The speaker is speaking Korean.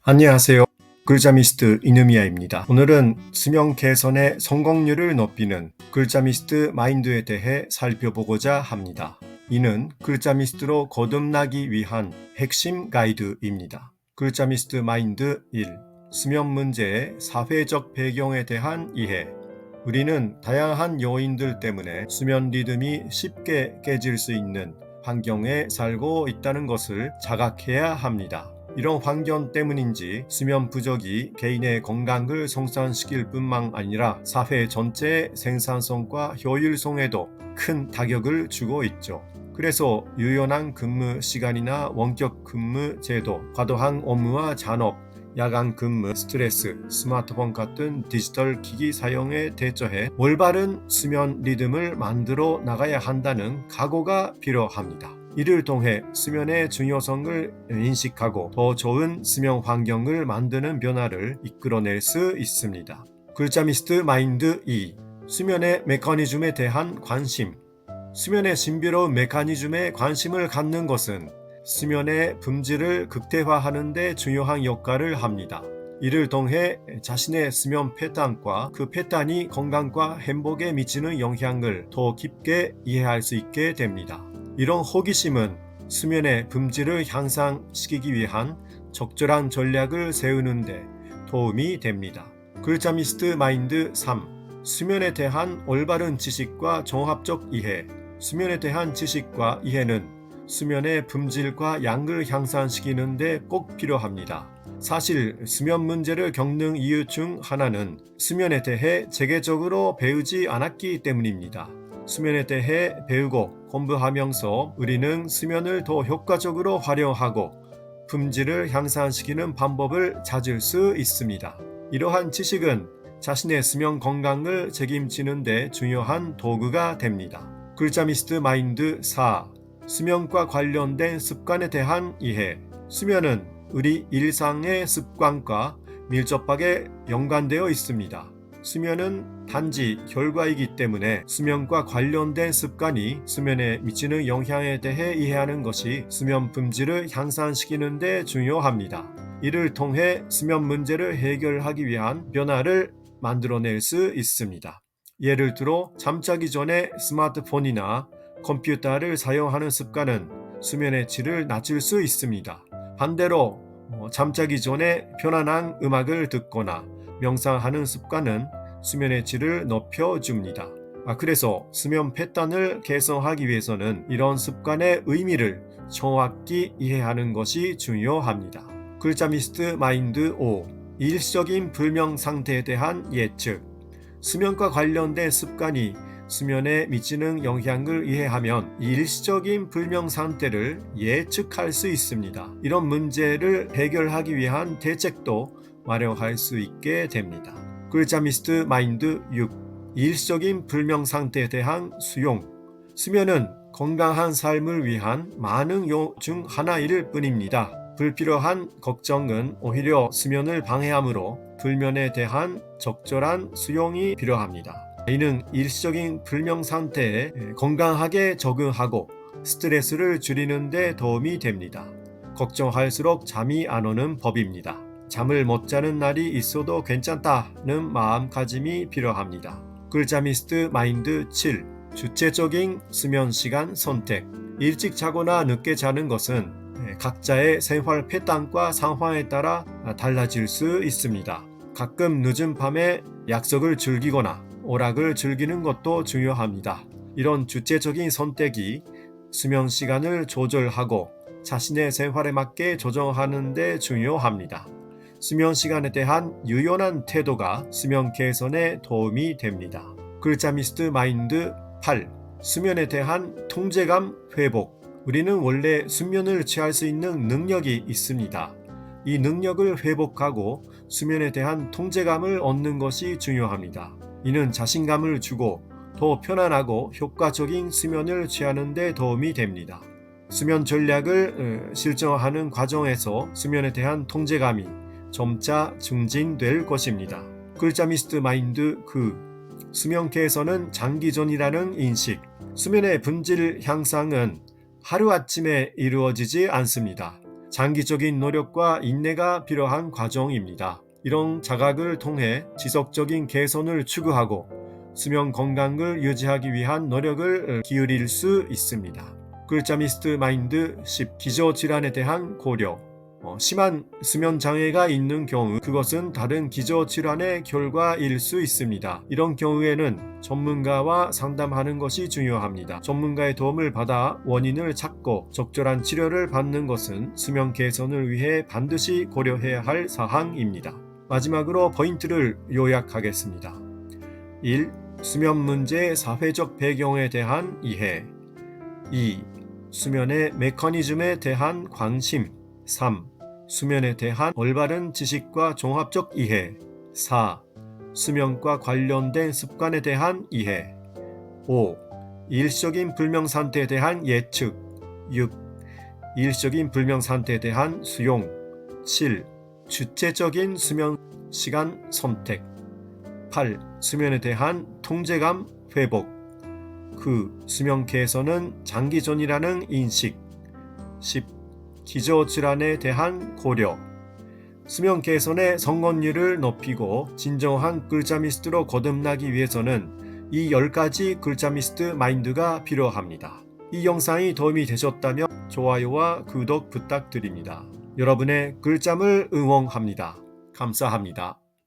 안녕하세요. 글자미스트 이누미야입니다. 오늘은 수면 개선의 성공률을 높이는 글자미스트 마인드에 대해 살펴보고자 합니다. 이는 글자미스트로 거듭나기 위한 핵심 가이드입니다. 글자미스트 마인드 1. 수면 문제의 사회적 배경에 대한 이해. 우리는 다양한 요인들 때문에 수면 리듬이 쉽게 깨질 수 있는 환경에 살고 있다는 것을 자각해야 합니다. 이런 환경 때문인지 수면 부족이 개인의 건강을 손상시킬 뿐만 아니라 사회 전체의 생산성과 효율성에도 큰 타격을 주고 있죠. 그래서 유연한 근무 시간이나 원격 근무 제도, 과도한 업무와 잔업, 야간 근무, 스트레스, 스마트폰 같은 디지털 기기 사용에 대처해 올바른 수면 리듬을 만들어 나가야 한다는 각오가 필요합니다. 이를 통해 수면의 중요성을 인식하고 더 좋은 수면 환경을 만드는 변화를 이끌어낼 수 있습니다. 글자미스트 마인드 2. 수면의 메커니즘에 대한 관심. 수면의 신비로운 메커니즘에 관심을 갖는 것은 수면의 품질을 극대화하는 데 중요한 역할을 합니다. 이를 통해 자신의 수면 패턴과 그 패턴이 건강과 행복에 미치는 영향을 더 깊게 이해할 수 있게 됩니다. 이런 호기심은 수면의 품질을 향상시키기 위한 적절한 전략을 세우는 데 도움이 됩니다. 글자미스트 마인드 3. 수면에 대한 올바른 지식과 종합적 이해. 수면에 대한 지식과 이해는 수면의 품질과 양을 향상시키는 데 꼭 필요합니다. 사실 수면 문제를 겪는 이유 중 하나는 수면에 대해 체계적으로 배우지 않았기 때문입니다. 수면에 대해 배우고 공부하면서 우리는 수면을 더 효과적으로 활용하고 품질을 향상시키는 방법을 찾을 수 있습니다. 이러한 지식은 자신의 수면 건강을 책임지는 데 중요한 도구가 됩니다. 글자미스트 마인드 4. 수면과 관련된 습관에 대한 이해. 수면은 우리 일상의 습관과 밀접하게 연관되어 있습니다. 수면은 단지 결과이기 때문에 수면과 관련된 습관이 수면에 미치는 영향에 대해 이해하는 것이 수면 품질을 향상시키는 데 중요합니다. 이를 통해 수면 문제를 해결하기 위한 변화를 만들어낼 수 있습니다. 예를 들어 잠자기 전에 스마트폰이나 컴퓨터를 사용하는 습관은 수면의 질을 낮출 수 있습니다. 반대로 잠자기 전에 편안한 음악을 듣거나 명상하는 습관은 수면의 질을 높여줍니다. 그래서 수면 패턴을 개선하기 위해서는 이런 습관의 의미를 정확히 이해하는 것이 중요합니다. 글자미스트 마인드 5. 일시적인 불명 상태에 대한 예측. 수면과 관련된 습관이 수면에 미치는 영향을 이해하면 일시적인 불명 상태를 예측할 수 있습니다. 이런 문제를 해결하기 위한 대책도 마련할 수 있게 됩니다. 글자미스트 마인드 6. 일시적인 불명 상태에 대한 수용. 수면은 건강한 삶을 위한 만능 중 하나일 뿐입니다. 불필요한 걱정은 오히려 수면을 방해하므로 불면에 대한 적절한 수용이 필요합니다. 이는 일시적인 불명 상태에 건강하게 적응하고 스트레스를 줄이는 데 도움이 됩니다. 걱정할수록 잠이 안 오는 법입니다. 잠을 못 자는 날이 있어도 괜찮다는 마음가짐이 필요합니다. 글자미스트 마인드 7. 주체적인 수면 시간 선택. 일찍 자거나 늦게 자는 것은 각자의 생활 패턴과 상황에 따라 달라질 수 있습니다. 가끔 늦은 밤에 약속을 즐기거나 오락을 즐기는 것도 중요합니다. 이런 주체적인 선택이 수면 시간을 조절하고 자신의 생활에 맞게 조정하는 데 중요합니다. 수면 시간에 대한 유연한 태도가 수면 개선에 도움이 됩니다. 글자미스트 마인드 8. 수면에 대한 통제감 회복. 우리는 원래 수면을 취할 수 있는 능력이 있습니다. 이 능력을 회복하고 수면에 대한 통제감을 얻는 것이 중요합니다. 이는 자신감을 주고 더 편안하고 효과적인 수면을 취하는 데 도움이 됩니다. 수면 전략을 실천하는 과정에서 수면에 대한 통제감이 점차 증진될 것입니다. 글자미스트 마인드 9. 수면 개선은 장기전이라는 인식. 수면의 품질 향상은 하루아침에 이루어지지 않습니다. 장기적인 노력과 인내가 필요한 과정입니다. 이런 자각을 통해 지속적인 개선을 추구하고 수면 건강을 유지하기 위한 노력을 기울일 수 있습니다. 글자미스트 마인드 10. 기저질환에 대한 고려. 심한 수면 장애가 있는 경우 그것은 다른 기저질환의 결과일 수 있습니다. 이런 경우에는 전문가와 상담하는 것이 중요합니다. 전문가의 도움을 받아 원인을 찾고 적절한 치료를 받는 것은 수면 개선을 위해 반드시 고려해야 할 사항입니다. 마지막으로 포인트를 요약하겠습니다. 1. 수면 문제의 사회적 배경에 대한 이해. 2. 수면의 메커니즘에 대한 관심. 3. 수면에 대한 올바른 지식과 종합적 이해. 4. 수면과 관련된 습관에 대한 이해. 5. 일시적인 불명 상태에 대한 예측. 6. 일시적인 불명 상태에 대한 수용. 7. 주체적인 수면 시간 선택. 8. 수면에 대한 통제감 회복. 9. 수면 개선은 장기전이라는 인식. 10. 기저질환에 대한 고려. 수면 개선의 성공률을 높이고 진정한 글자미스트로 거듭나기 위해서는 이 10가지 글자미스트 마인드가 필요합니다. 이 영상이 도움이 되셨다면 좋아요와 구독 부탁드립니다. 여러분의 글잠을 응원합니다. 감사합니다.